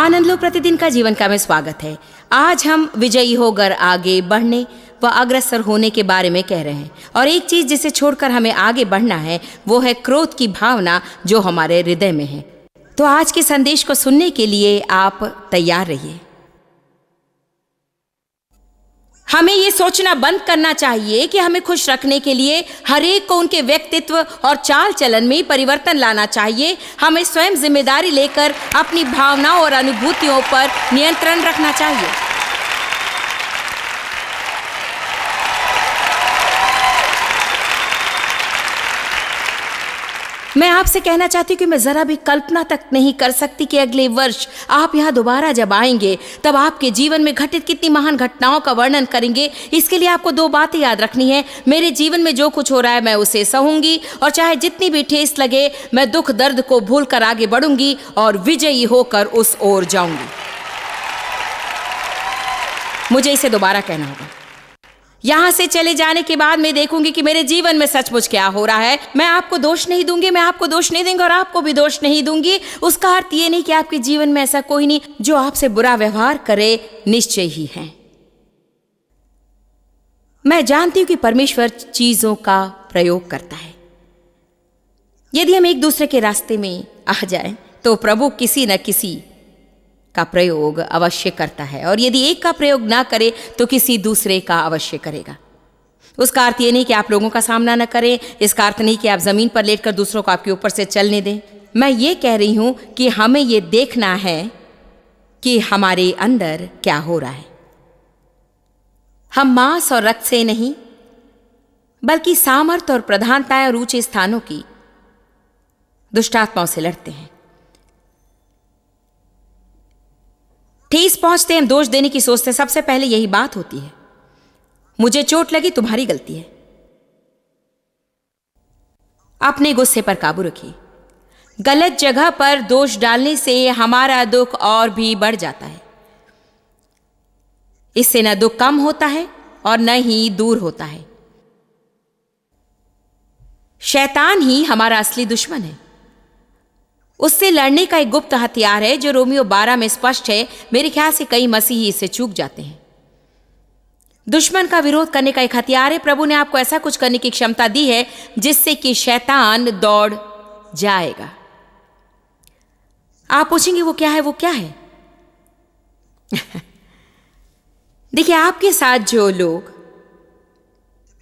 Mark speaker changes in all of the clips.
Speaker 1: आनंद लो प्रतिदिन का जीवन का में स्वागत है। आज हम विजयी होकर आगे बढ़ने व अग्रसर होने के बारे में कह रहे हैं, और एक चीज जिसे छोड़कर हमें आगे बढ़ना है वो है क्रोध की भावना जो हमारे हृदय में है। तो आज के संदेश को सुनने के लिए आप तैयार रहिए। हमें ये सोचना बंद करना चाहिए कि हमें खुश रखने के लिए हर एक को उनके व्यक्तित्व और चाल चलन में परिवर्तन लाना चाहिए। हमें स्वयं जिम्मेदारी लेकर अपनी भावनाओं और अनुभूतियों पर नियंत्रण रखना चाहिए। मैं आपसे कहना चाहती हूँ कि मैं जरा भी कल्पना तक नहीं कर सकती कि अगले वर्ष आप यहाँ दोबारा जब आएंगे तब आपके जीवन में घटित कितनी महान घटनाओं का वर्णन करेंगे। इसके लिए आपको दो बातें याद रखनी है। मेरे जीवन में जो कुछ हो रहा है मैं उसे सहूंगी, और चाहे जितनी भी ठेस लगे मैं दुख दर्द को भूलकर आगे बढ़ूंगी और विजयी होकर उस ओर जाऊंगी। मुझे इसे दोबारा कहना होगा। यहां से चले जाने के बाद मैं देखूंगी कि मेरे जीवन में सचमुच क्या हो रहा है। मैं आपको दोष नहीं दूंगी, मैं आपको दोष नहीं दूंगी और आपको भी दोष नहीं दूंगी। उसका अर्थ ये नहीं कि आपके जीवन में ऐसा कोई नहीं जो आपसे बुरा व्यवहार करे, निश्चय ही है। मैं जानती हूं कि परमेश्वर चीजों का प्रयोग करता है। यदि हम एक दूसरे के रास्ते में आ जाएं तो प्रभु किसी न किसी का प्रयोग अवश्य करता है, और यदि एक का प्रयोग ना करे तो किसी दूसरे का अवश्य करेगा। उसका अर्थ ये नहीं कि आप लोगों का सामना न करें, इसका अर्थ नहीं कि आप जमीन पर लेटकर दूसरों को आपके ऊपर से चलने दें। मैं ये कह रही हूं कि हमें ये देखना है कि हमारे अंदर क्या हो रहा है। हम मांस और रक्त से नहीं बल्कि सामर्थ और प्रधानताएं और ऊंचे स्थानों की दुष्टात्माओं से लड़ते हैं। ठेस पहुंचते हम दोष देने की सोचते, सबसे पहले यही बात होती है, मुझे चोट लगी तुम्हारी गलती है। अपने गुस्से पर काबू रखिए। गलत जगह पर दोष डालने से हमारा दुख और भी बढ़ जाता है। इससे न दुख कम होता है और न ही दूर होता है। शैतान ही हमारा असली दुश्मन है। उससे लड़ने का एक गुप्त हथियार है जो रोमियो 12 में स्पष्ट है। मेरे ख्याल से कई मसीही इससे चूक जाते हैं। दुश्मन का विरोध करने का एक हथियार है। प्रभु ने आपको ऐसा कुछ करने की क्षमता दी है जिससे कि शैतान दौड़ जाएगा। आप पूछेंगे वो क्या है, वो क्या है? देखिए, आपके साथ जो लोग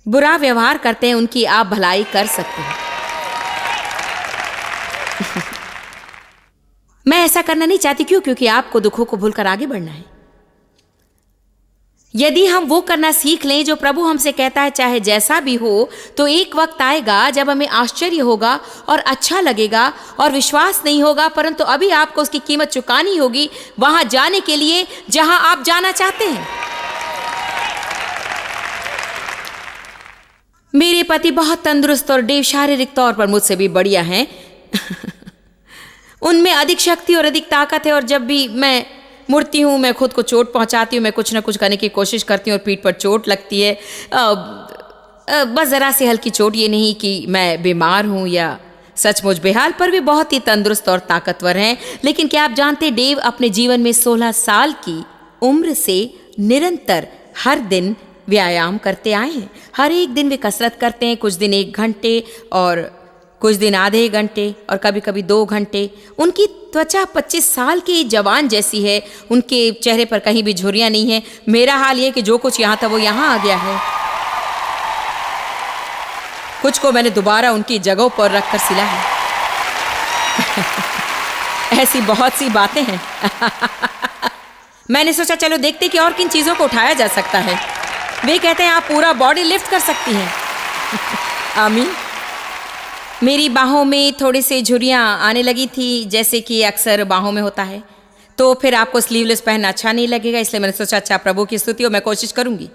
Speaker 1: बुरा व्यवहार करते हैं उनकी आप भलाई कर सकते हैं। मैं ऐसा करना नहीं चाहती। क्यों? क्योंकि आपको दुखों को भूलकर आगे बढ़ना है। यदि हम वो करना सीख लें जो प्रभु हमसे कहता है, चाहे जैसा भी हो, तो एक वक्त आएगा जब हमें आश्चर्य होगा और अच्छा लगेगा और विश्वास नहीं होगा, परंतु अभी आपको उसकी कीमत चुकानी होगी वहां जाने के लिए जहां आप जाना चाहते हैं। मेरे पति बहुत तंदुरुस्त और डेव शारीरिक तौर पर मुझसे भी बढ़िया हैं। उनमें अधिक शक्ति और अधिक ताकत है, और जब भी मैं मुड़ती हूँ मैं खुद को चोट पहुँचाती हूँ। मैं कुछ ना कुछ करने की कोशिश करती हूँ और पीठ पर चोट लगती है। बस ज़रा सी हल्की चोट, ये नहीं कि मैं बीमार हूँ या सचमुच बेहाल, पर भी बहुत ही तंदुरुस्त और ताकतवर हैं। लेकिन क्या आप जानते, डेव अपने जीवन में 16 साल की उम्र से निरंतर हर दिन व्यायाम करते आए हैं। हर एक दिन वे कसरत करते हैं, कुछ दिन 1 घंटे और कुछ दिन आधे घंटे और कभी कभी 2 घंटे। उनकी त्वचा 25 साल की जवान जैसी है। उनके चेहरे पर कहीं भी झुर्रियां नहीं है। मेरा हाल ये कि जो कुछ यहाँ था वो यहाँ आ गया है। कुछ को मैंने दोबारा उनकी जगहों पर रखकर सिला है। ऐसी बहुत सी बातें हैं। मैंने सोचा चलो देखते कि और किन चीज़ों को उठाया जा सकता है। वे कहते हैं आप पूरा बॉडी लिफ्ट कर सकती हैं। आमीन। मेरी बाहों में थोड़ी सी झुर्रियाँ आने लगी थी, जैसे कि अक्सर बाहों में होता है। तो फिर आपको स्लीवलेस पहनना अच्छा नहीं लगेगा, इसलिए मैंने सोचा अच्छा प्रभु की स्तुति हो, मैं कोशिश करूंगी।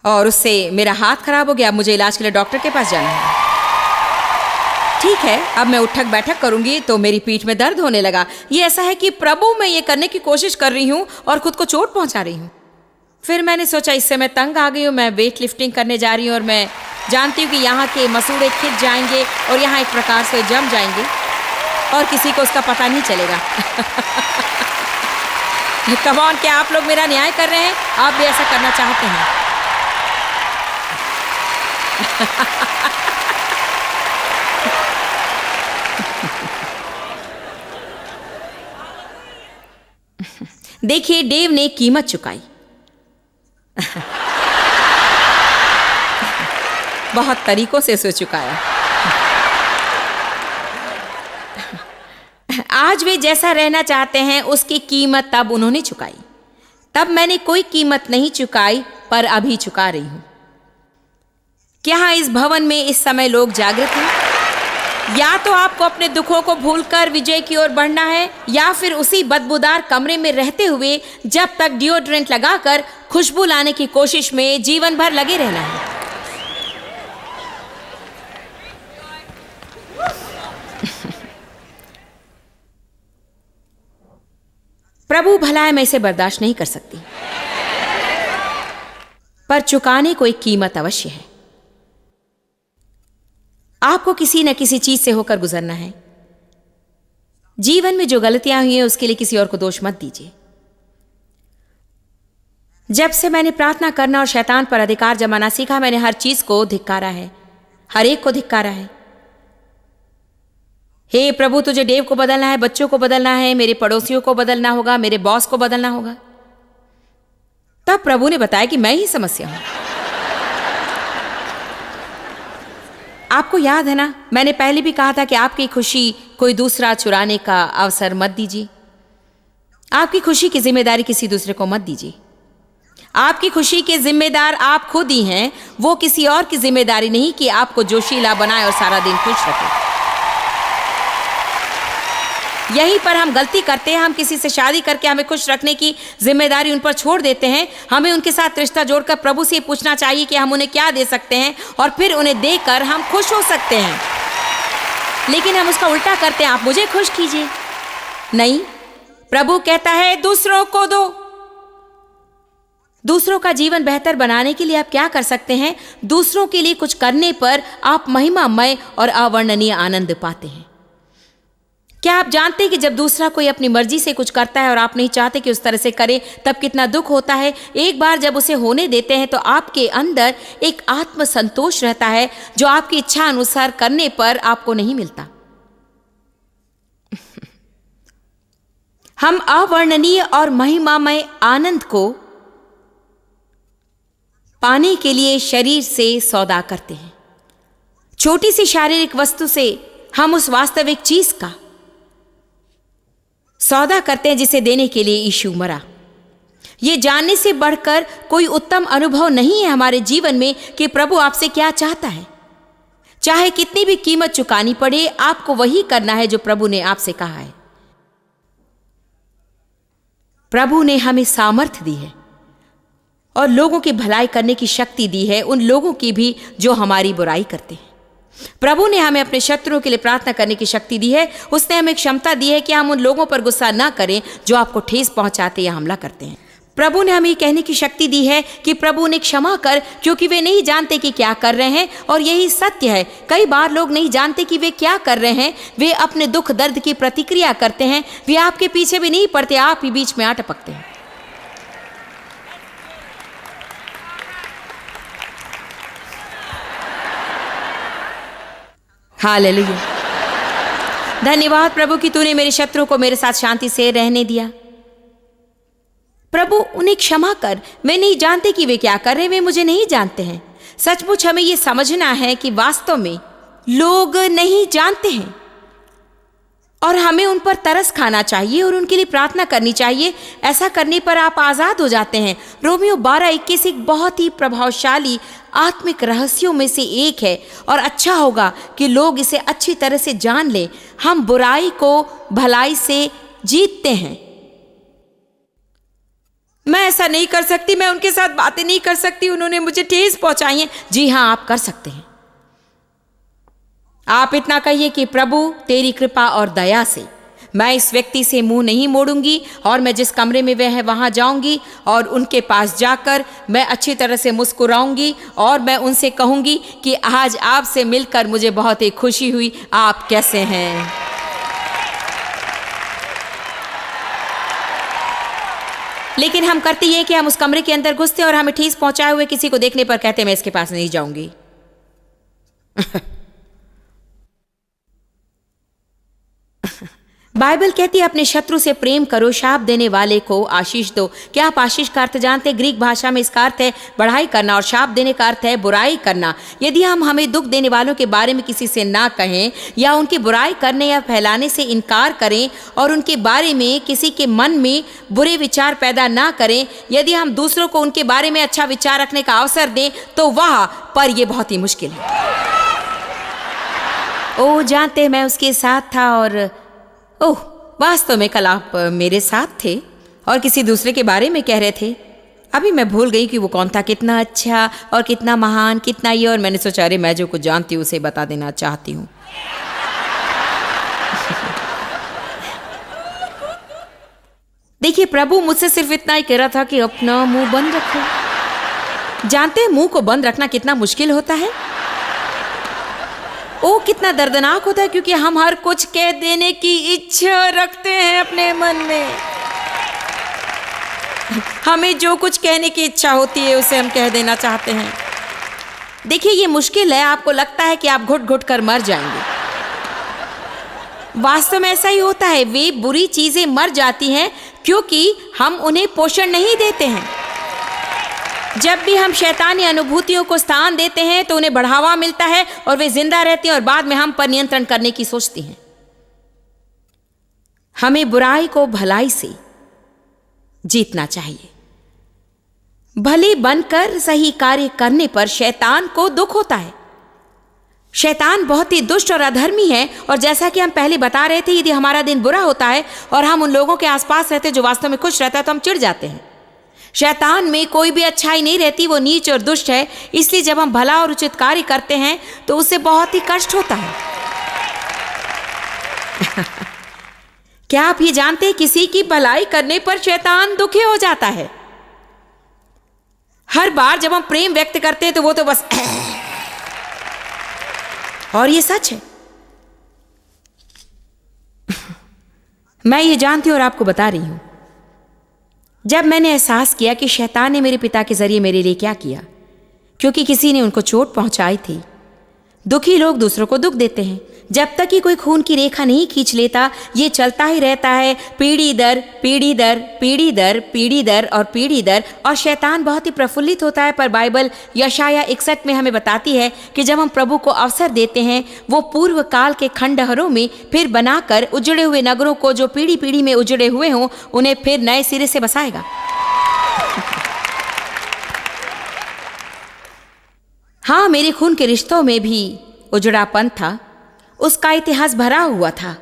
Speaker 1: और उससे मेरा हाथ खराब हो गया। अब मुझे इलाज के लिए डॉक्टर के पास जाना है। ठीक है, अब मैं उठक बैठक करूंगी तो मेरी पीठ में दर्द होने लगा। ये ऐसा है कि प्रभु मैं ये करने की कोशिश कर रही हूँ और खुद को चोट पहुँचा रही हूँ। फिर मैंने सोचा इससे मैं तंग आ गई हूँ, मैं वेट लिफ्टिंग करने जा रही हूँ और मैं जानती हूँ कि यहाँ के मसूड़े खिंच जाएंगे और यहाँ एक प्रकार से जम जाएंगे। और किसी को उसका पता नहीं चलेगा। कम ऑन, क्या आप लोग मेरा न्याय कर रहे हैं? आप भी ऐसा करना चाहते हैं? देखिए, डेव ने कीमत चुकाई। बहुत तरीकों से उसे चुकाया। आज वे जैसा रहना चाहते हैं उसकी कीमत तब उन्होंने चुकाई। तब मैंने कोई कीमत नहीं चुकाई, पर अभी चुका रही हूं। क्या इस भवन में इस समय लोग जागृत हैं? या तो आपको अपने दुखों को भूलकर विजय की ओर बढ़ना है, या फिर उसी बदबूदार कमरे में रहते हुए जब तक डिओड्रेंट लगाकर खुशबू लाने की कोशिश में जीवन भर लगे रहना है। प्रभु भला है, मैं इसे बर्दाश्त नहीं कर सकती, पर चुकाने को एक कीमत अवश्य है। आपको किसी न किसी चीज से होकर गुजरना है। जीवन में जो गलतियां हुई हैं उसके लिए किसी और को दोष मत दीजिए। जब से मैंने प्रार्थना करना और शैतान पर अधिकार जमाना सीखा, मैंने हर चीज को धिक्कारा है, हर एक को धिक्कारा है। हे प्रभु, तुझे डेव को बदलना है, बच्चों को बदलना है, मेरे पड़ोसियों को बदलना होगा, मेरे बॉस को बदलना होगा। तब प्रभु ने बताया कि मैं ही समस्या हूं। आपको याद है ना, मैंने पहले भी कहा था कि आपकी खुशी कोई दूसरा चुराने का अवसर मत दीजिए। आपकी खुशी की जिम्मेदारी किसी दूसरे को मत दीजिए। आपकी खुशी के जिम्मेदार आप खुद ही हैं। वो किसी और की जिम्मेदारी नहीं कि आपको जोशीला बनाए और सारा दिन खुश रखे। यहीं पर हम गलती करते हैं। हम किसी से शादी करके हमें खुश रखने की जिम्मेदारी उन पर छोड़ देते हैं। हमें उनके साथ रिश्ता जोड़कर प्रभु से पूछना चाहिए कि हम उन्हें क्या दे सकते हैं, और फिर उन्हें देकर हम खुश हो सकते हैं। लेकिन हम उसका उल्टा करते हैं, आप मुझे खुश कीजिए। नहीं, प्रभु कहता है दूसरों को दो। दूसरों का जीवन बेहतर बनाने के लिए आप क्या कर सकते हैं? दूसरों के लिए कुछ करने पर आप महिमामय और अवर्णनीय आनंद पाते हैं। क्या आप जानते हैं कि जब दूसरा कोई अपनी मर्जी से कुछ करता है और आप नहीं चाहते कि उस तरह से करे, तब कितना दुख होता है? एक बार जब उसे होने देते हैं तो आपके अंदर एक आत्म संतोष रहता है जो आपकी इच्छा अनुसार करने पर आपको नहीं मिलता। हम अवर्णनीय और महिमामय आनंद को पाने के लिए शरीर से सौदा करते हैं। छोटी सी शारीरिक वस्तु से हम उस वास्तविक चीज का सौदा करते हैं जिसे देने के लिए यीशु मरा। यह जानने से बढ़कर कोई उत्तम अनुभव नहीं है हमारे जीवन में कि प्रभु आपसे क्या चाहता है। चाहे कितनी भी कीमत चुकानी पड़े, आपको वही करना है जो प्रभु ने आपसे कहा है। प्रभु ने हमें सामर्थ्य दी है और लोगों की भलाई करने की शक्ति दी है, उन लोगों की भी जो हमारी बुराई करते हैं। प्रभु ने हमें अपने शत्रुओं के लिए प्रार्थना करने की शक्ति दी है। उसने हमें क्षमता दी है कि हम उन लोगों पर गुस्सा ना करें जो आपको ठेस पहुंचाते या हमला करते हैं। प्रभु ने हमें कहने की शक्ति दी है कि प्रभु ने क्षमा कर, क्योंकि वे नहीं जानते कि क्या कर रहे हैं। और यही सत्य है, कई बार लोग नहीं जानते कि वे क्या कर रहे हैं। वे अपने दुख दर्द की प्रतिक्रिया करते हैं। वे आपके पीछे भी नहीं पड़ते, आप ही बीच में आ टपकते हैं। हालेलुया। धन्यवाद प्रभु कि तूने मेरे शत्रु को मेरे साथ शांति से रहने दिया। प्रभु, उन्हें क्षमा कर। वे नहीं जानते कि वे क्या कर रहे हैं, वे मुझे नहीं जानते हैं। सचमुच हमें यह समझना है कि वास्तव में लोग नहीं जानते हैं और हमें उन पर तरस खाना चाहिए और उनके लिए प्रार्थना करनी चाहिए। ऐसा करने पर आप आजाद हो जाते हैं। रोमियो 12:21 एक बहुत ही प्रभावशाली आत्मिक रहस्यों में से एक है और अच्छा होगा कि लोग इसे अच्छी तरह से जान लें। हम बुराई को भलाई से जीतते हैं। मैं ऐसा नहीं कर सकती, मैं उनके साथ बातें नहीं कर सकती, उन्होंने मुझे ठेस पहुंचाई है। जी हां, आप कर सकते हैं। आप इतना कहिए कि प्रभु तेरी कृपा और दया से मैं इस व्यक्ति से मुंह नहीं मोड़ूंगी और मैं जिस कमरे में वह है वहां जाऊंगी और उनके पास जाकर मैं अच्छी तरह से मुस्कुराऊंगी और मैं उनसे कहूंगी कि आज आपसे मिलकर मुझे बहुत ही खुशी हुई। आप कैसे हैं? लेकिन हम करते ये कि हम उस कमरे के अंदर घुसते और हमें ठेस पहुंचाए हुए किसी को देखने पर कहते मैं इसके पास नहीं जाऊंगी। बाइबल कहती है अपने शत्रु से प्रेम करो, शाप देने वाले को आशीष दो। क्या आप आशीष का अर्थ जानते हैं? ग्रीक भाषा में इसका अर्थ है बढ़ाई करना और शाप देने का अर्थ है बुराई करना। यदि हम हमें दुख देने वालों के बारे में किसी से ना कहें या उनकी बुराई करने या फैलाने से इनकार करें और उनके बारे में किसी के मन में बुरे विचार पैदा ना करें, यदि हम दूसरों को उनके बारे में अच्छा विचार रखने का अवसर दें तो वह पर यह बहुत ही मुश्किल है। ओ जानते मैं उसके साथ था और ओह वास्तव में कल आप मेरे साथ थे और किसी दूसरे के बारे में कह रहे थे। अभी मैं भूल गई कि वो कौन था, कितना अच्छा और कितना महान, कितना ये, और मैंने सोचा अरे मैं जो कुछ जानती हूँ उसे बता देना चाहती हूँ। देखिए प्रभु मुझसे सिर्फ इतना ही कह रहा था कि अपना मुंह बंद रखो। जानते हैं मुंह को बंद रखना कितना मुश्किल होता है? ओ कितना दर्दनाक होता है, क्योंकि हम हर कुछ कह देने की इच्छा रखते हैं अपने मन में। हमें जो कुछ कहने की इच्छा होती है उसे हम कह देना चाहते हैं। देखिए ये मुश्किल है। आपको लगता है कि आप घुट घुट कर मर जाएंगे, वास्तव में ऐसा ही होता है। वे बुरी चीजें मर जाती हैं क्योंकि हम उन्हें पोषण नहीं देते हैं। जब भी हम शैतानी अनुभूतियों को स्थान देते हैं तो उन्हें बढ़ावा मिलता है और वे जिंदा रहती हैं और बाद में हम पर नियंत्रण करने की सोचती हैं। हमें बुराई को भलाई से जीतना चाहिए। भले बनकर सही कार्य करने पर शैतान को दुख होता है। शैतान बहुत ही दुष्ट और अधर्मी है, और जैसा कि हम पहले बता रहे थे, यदि हमारा दिन बुरा होता है और हम उन लोगों के आसपास रहते जो वास्तव में खुश रहता है तो हम चिढ़ जाते हैं। शैतान में कोई भी अच्छाई नहीं रहती, वो नीच और दुष्ट है। इसलिए जब हम भला और उचित कार्य करते हैं तो उससे बहुत ही कष्ट होता है। क्या आप ये जानते हैं किसी की भलाई करने पर शैतान दुखी हो जाता है? हर बार जब हम प्रेम व्यक्त करते हैं तो वो तो बस और ये सच है। मैं ये जानती हूं और आपको बता रही हूं। जब मैंने एहसास किया कि शैतान ने मेरे पिता के जरिए मेरे लिए क्या किया, क्योंकि किसी ने उनको चोट पहुंचाई थी। दुखी लोग दूसरों को दुख देते हैं। जब तक कि कोई खून की रेखा नहीं खींच लेता, ये चलता ही रहता है, पीढ़ी दर पीढ़ी दर पीढ़ी दर पीढ़ी दर और पीढ़ी दर, और शैतान बहुत ही प्रफुल्लित होता है। पर बाइबल यशाया 61 में हमें बताती है कि जब हम प्रभु को अवसर देते हैं, वो पूर्व काल के खंडहरों में फिर बनाकर उजड़े हुए नगरों को, जो पीढ़ी पीढ़ी में उजड़े हुए हों, उन्हें फिर नए सिरे से बसाएगा। हाँ, मेरे खून के रिश्तों में भी उजड़ापन था। उसका इतिहास भरा हुआ था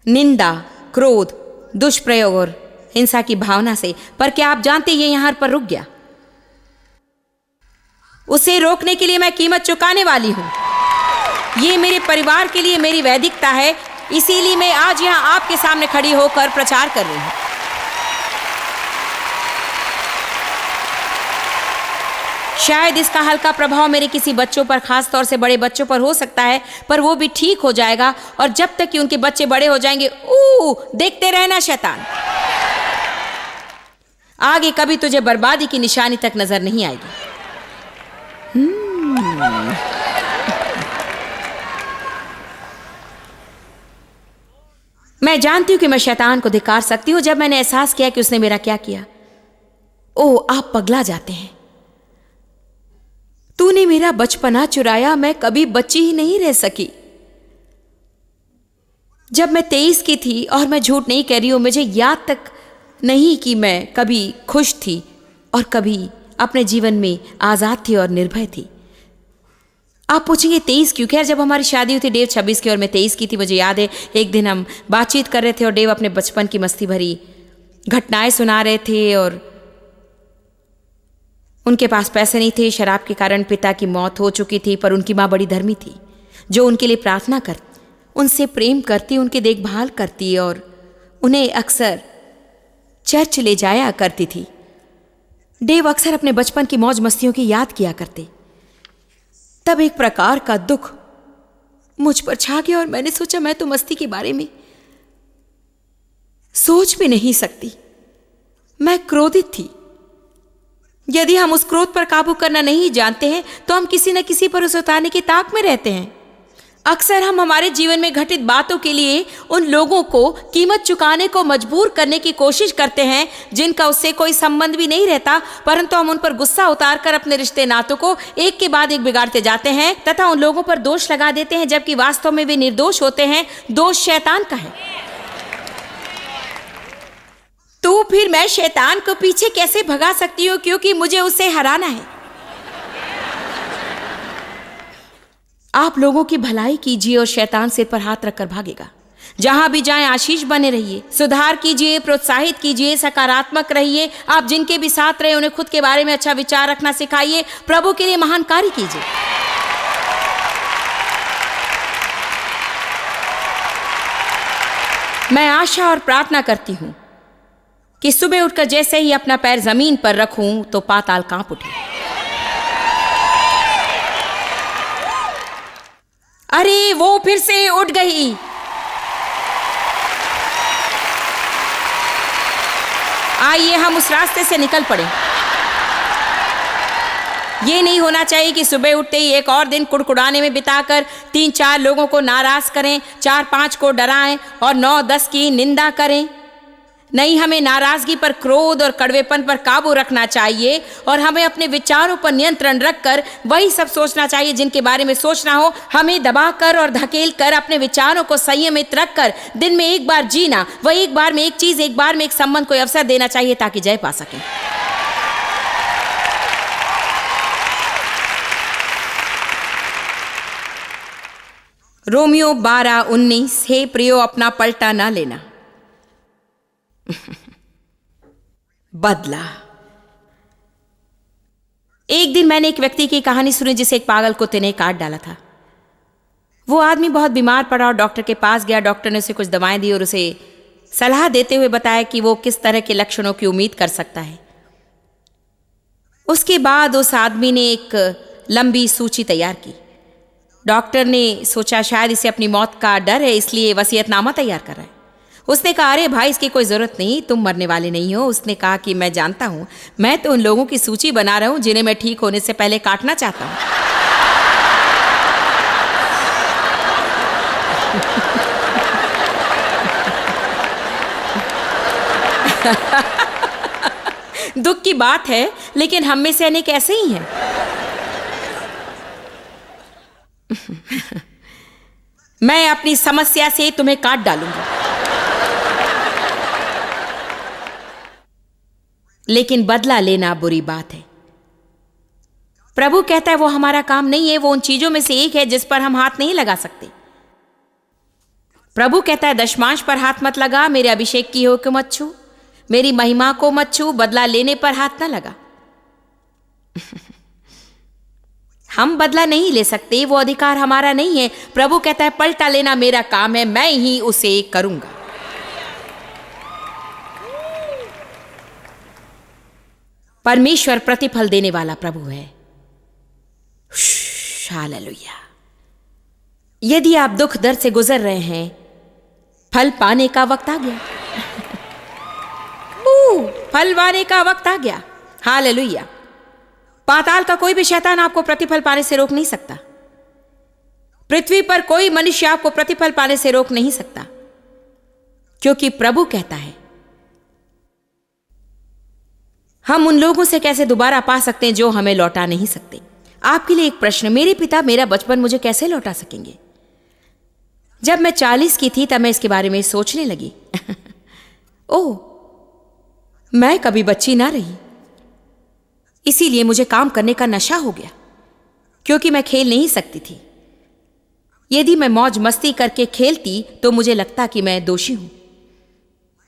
Speaker 1: निंदा, क्रोध, दुष्प्रयोग और हिंसा की भावना से। पर क्या आप जानते ये यहां पर रुक गया? उसे रोकने के लिए मैं कीमत चुकाने वाली हूं। ये मेरे परिवार के लिए मेरी वैदिकता है। इसीलिए मैं आज यहां आपके सामने खड़ी होकर प्रचार कर रही हूं। शायद इसका हल्का प्रभाव मेरे किसी बच्चों पर, खास तौर से बड़े बच्चों पर हो सकता है, पर वो भी ठीक हो जाएगा। और जब तक कि उनके बच्चे बड़े हो जाएंगे, देखते रहना शैतान, आगे कभी तुझे बर्बादी की निशानी तक नजर नहीं आएगी। मैं जानती हूं कि मैं शैतान को धिक्कार सकती हूं। जब मैंने एहसास किया कि उसने मेरा क्या किया, आप पगला जाते हैं। तूने मेरा बचपना चुराया, मैं कभी बच्ची ही नहीं रह सकी। जब मैं 23 की थी, और मैं झूठ नहीं कह रही हूं, मुझे याद तक नहीं कि मैं कभी खुश थी और कभी अपने जीवन में आजाद थी और निर्भय थी। आप पूछेंगे 23 क्यों? खैर, जब हमारी शादी हुई थी, डेव 26 की और मैं 23 की थी। मुझे याद है एक दिन हम बातचीत कर रहे थे और डेव अपने बचपन की मस्ती भरी घटनाएं सुना रहे थे। और उनके पास पैसे नहीं थे, शराब के कारण पिता की मौत हो चुकी थी, पर उनकी माँ बड़ी धर्मी थी, जो उनके लिए प्रार्थना करती, उनसे प्रेम करती, उनकी देखभाल करती और उन्हें अक्सर चर्च ले जाया करती थी। डेव अक्सर अपने बचपन की मौज मस्तियों की याद किया करते। तब एक प्रकार का दुख मुझ पर छा गया और मैंने सोचा मैं तो मस्ती के बारे में सोच भी नहीं सकती। मैं क्रोधित थी। यदि हम उस क्रोध पर काबू करना नहीं जानते हैं तो हम किसी न किसी पर उसे उतारने की ताक में रहते हैं। अक्सर हम हमारे जीवन में घटित बातों के लिए उन लोगों को कीमत चुकाने को मजबूर करने की कोशिश करते हैं जिनका उससे कोई संबंध भी नहीं रहता, परंतु हम उन पर गुस्सा उतारकर अपने रिश्ते नातों को एक के बाद एक बिगाड़ते जाते हैं तथा उन लोगों पर दोष लगा देते हैं जबकि वास्तव में वे निर्दोष होते हैं। दोष शैतान का है। तो फिर मैं शैतान को पीछे कैसे भगा सकती हूँ, क्योंकि मुझे उसे हराना है। आप लोगों की भलाई कीजिए और शैतान सिर पर हाथ रखकर भागेगा। जहां भी जाएं आशीष बने रहिए, सुधार कीजिए, प्रोत्साहित कीजिए, सकारात्मक रहिए। आप जिनके भी साथ रहे उन्हें खुद के बारे में अच्छा विचार रखना सिखाइए। प्रभु के लिए महान कार्य कीजिए। मैं आशा और प्रार्थना करती हूं कि सुबह उठकर जैसे ही अपना पैर जमीन पर रखूं तो पाताल कांप उठे। अरे वो फिर से उठ गई। आइए हम उस रास्ते से निकल पड़े। ये नहीं होना चाहिए कि सुबह उठते ही एक और दिन कुड़कुड़ाने में बिताकर 3-4 लोगों को नाराज करें, 4-5 को डराएं और 9-10 की निंदा करें। नहीं, हमें नाराजगी पर, क्रोध और कड़वेपन पर काबू रखना चाहिए और हमें अपने विचारों पर नियंत्रण रखकर वही सब सोचना चाहिए जिनके बारे में सोचना हो। हमें दबाकर और धकेल कर अपने विचारों को संयमित रखकर दिन में एक बार जीना, वह एक बार में एक चीज, एक बार में एक संबंध को अवसर देना चाहिए ताकि जय पा सकें। रोमियो 12:19, हे प्रियो अपना पलटा ना लेना। बदला। एक दिन मैंने एक व्यक्ति की कहानी सुनी जिसे एक पागल कुत्ते ने काट डाला था। वो आदमी बहुत बीमार पड़ा और डॉक्टर के पास गया। डॉक्टर ने उसे कुछ दवाएं दी और उसे सलाह देते हुए बताया कि वो किस तरह के लक्षणों की उम्मीद कर सकता है। उसके बाद उस आदमी ने एक लंबी सूची तैयार की। डॉक्टर ने सोचा शायद इसे अपनी मौत का डर है, इसलिए वसीयतनामा तैयार कर रहा है। उसने कहा, अरे भाई, इसकी कोई जरूरत नहीं, तुम मरने वाले नहीं हो। उसने कहा कि मैं जानता हूं, मैं तो उन लोगों की सूची बना रहा हूं जिन्हें मैं ठीक होने से पहले काटना चाहता हूं। दुख की बात है, लेकिन हम में से अनेक ऐसे ही हैं। मैं अपनी समस्या से तुम्हें काट डालूंगा, लेकिन बदला लेना बुरी बात है। प्रभु कहता है वो हमारा काम नहीं है। वो उन चीजों में से एक है जिस पर हम हाथ नहीं लगा सकते। प्रभु कहता है दशमांश पर हाथ मत लगा, मेरे अभिषेक की हो को मत छू, मेरी महिमा को मत छू, बदला लेने पर हाथ ना लगा। हम बदला नहीं ले सकते, वो अधिकार हमारा नहीं है। प्रभु कहता है पलटा लेना मेरा काम है, मैं ही उसे करूंगा। परमेश्वर प्रतिफल देने वाला प्रभु है। हालेलुया। यदि आप दुख दर्द से गुजर रहे हैं, फल पाने का वक्त आ गया। फल पाने का वक्त आ गया। हालेलुया। पाताल का कोई भी शैतान आपको प्रतिफल पाने से रोक नहीं सकता। पृथ्वी पर कोई मनुष्य आपको प्रतिफल पाने से रोक नहीं सकता, क्योंकि प्रभु कहता है हम उन लोगों से कैसे दोबारा पा सकते हैं जो हमें लौटा नहीं सकते। आपके लिए एक प्रश्न, मेरे पिता मेरा बचपन मुझे कैसे लौटा सकेंगे? जब मैं 40 की थी तब मैं इसके बारे में सोचने लगी। ओह, मैं कभी बच्ची ना रही, इसीलिए मुझे काम करने का नशा हो गया, क्योंकि मैं खेल नहीं सकती थी। यदि मैं मौज मस्ती करके खेलती तो मुझे लगता कि मैं दोषी हूं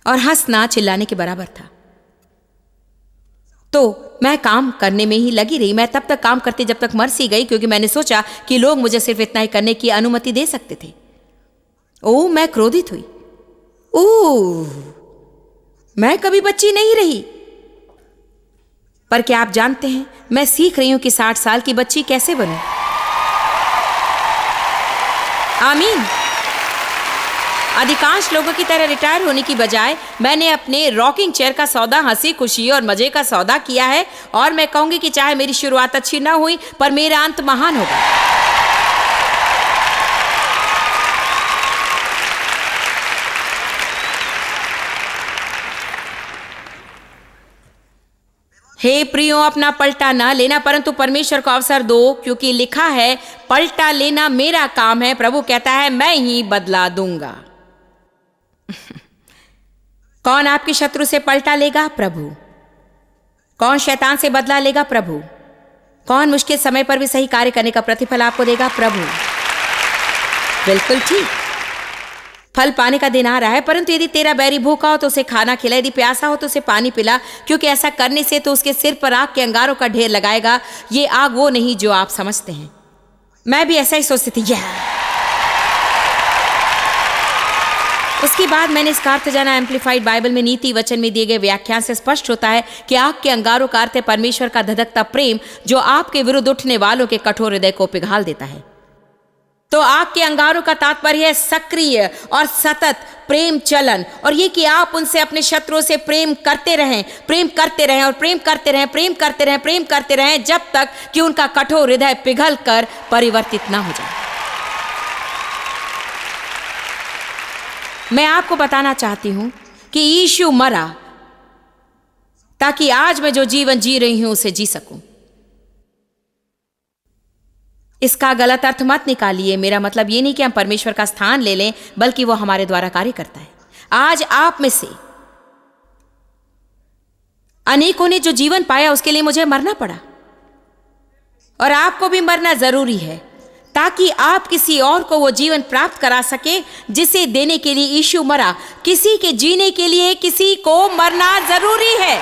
Speaker 1: और हंसना चिल्लाने के बराबर था। तो मैं काम करने में ही लगी रही। मैं तब तक काम करती जब तक मर सी गई, क्योंकि मैंने सोचा कि लोग मुझे सिर्फ इतना ही करने की अनुमति दे सकते थे। ओह, मैं क्रोधित हुई। ओह, मैं कभी बच्ची नहीं रही। पर क्या आप जानते हैं, मैं सीख रही हूं कि 60 साल की बच्ची कैसे बनूं। आमीन, अधिकांश लोगों की तरह रिटायर होने की बजाय मैंने अपने रॉकिंग चेयर का सौदा हंसी खुशी और मजे का सौदा किया है, और मैं कहूंगी कि चाहे मेरी शुरुआत अच्छी ना हुई पर मेरा अंत महान होगा। हे प्रियो, अपना पलटा ना लेना परंतु परमेश्वर को अवसर दो, क्योंकि लिखा है पलटा लेना मेरा काम है, प्रभु कहता है मैं ही बदला दूंगा। कौन आपके शत्रु से पलटा लेगा? प्रभु। कौन शैतान से बदला लेगा? प्रभु। कौन मुश्किल समय पर भी सही कार्य करने का प्रतिफल आपको देगा? प्रभु। बिल्कुल ठीक। फल पाने का दिन आ रहा है, परंतु यदि तेरा बैरी भूखा हो तो उसे खाना खिला, यदि प्यासा हो तो उसे पानी पिला, क्योंकि ऐसा करने से तो उसके सिर पर आग के अंगारों का ढेर लगाएगा। ये आग वो नहीं जो आप समझते हैं। मैं भी ऐसा ही सोचती थी। उसके बाद मैंने इसका अर्थ जाना। एम्प्लीफाइड बाइबल में नीति वचन में दिए गए व्याख्यान से स्पष्ट होता है कि आग के अंगारों का अर्थ है परमेश्वर का धधकता प्रेम, जो आपके विरुद्ध उठने वालों के कठोर हृदय को पिघाल देता है। तो आग के अंगारों का तात्पर्य है सक्रिय और सतत प्रेम चलन, और ये कि आप उनसे अपने शत्रुओं से प्रेम करते रहें, प्रेम करते रहें और प्रेम करते रहें, प्रेम करते रहें, प्रेम करते रहें, जब तक कि उनका कठोर हृदय पिघल कर परिवर्तित ना हो जाए। मैं आपको बताना चाहती हूं कि यीशु मरा ताकि आज मैं जो जीवन जी रही हूं उसे जी सकूं। इसका गलत अर्थ मत निकालिए। मेरा मतलब ये नहीं कि हम परमेश्वर का स्थान ले लें, बल्कि वो हमारे द्वारा कार्य करता है। आज आप में से अनेकों ने जो जीवन पाया उसके लिए मुझे मरना पड़ा, और आपको भी मरना जरूरी है ताकि आप किसी और को वो जीवन प्राप्त करा सके जिसे देने के लिए यीशु मरा। किसी के जीने के लिए किसी को मरना जरूरी है।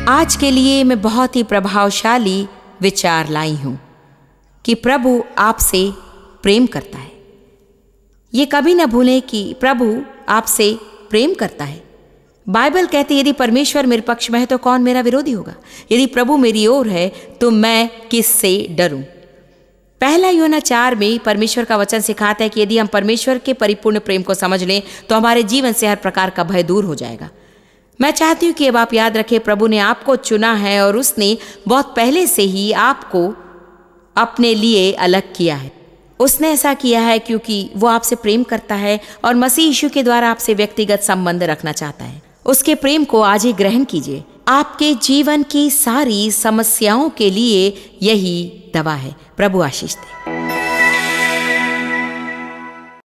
Speaker 1: आज के लिए मैं बहुत ही प्रभावशाली विचार लाई हूं कि प्रभु आपसे प्रेम करता है। ये कभी ना भूलें कि प्रभु आपसे प्रेम करता है। बाइबल कहती है यदि परमेश्वर मेरे पक्ष में है तो कौन मेरा विरोधी होगा? यदि प्रभु मेरी ओर है तो मैं किससे डरूं? पहला यूहन्ना 4 में परमेश्वर का वचन सिखाता है कि यदि हम परमेश्वर के परिपूर्ण प्रेम को समझ लें तो हमारे जीवन से हर प्रकार का भय दूर हो जाएगा। मैं चाहती हूं कि अब आप याद रखें, प्रभु ने आपको चुना है और उसने बहुत पहले से ही आपको अपने लिए अलग किया है। उसने ऐसा किया है क्योंकि वो आपसे प्रेम करता है और मसीह यीशु के द्वारा आपसे व्यक्तिगत संबंध रखना चाहता है। उसके प्रेम को आज ही ग्रहण कीजिए। आपके जीवन की सारी समस्याओं के लिए यही दवा है। प्रभु आशीष दे।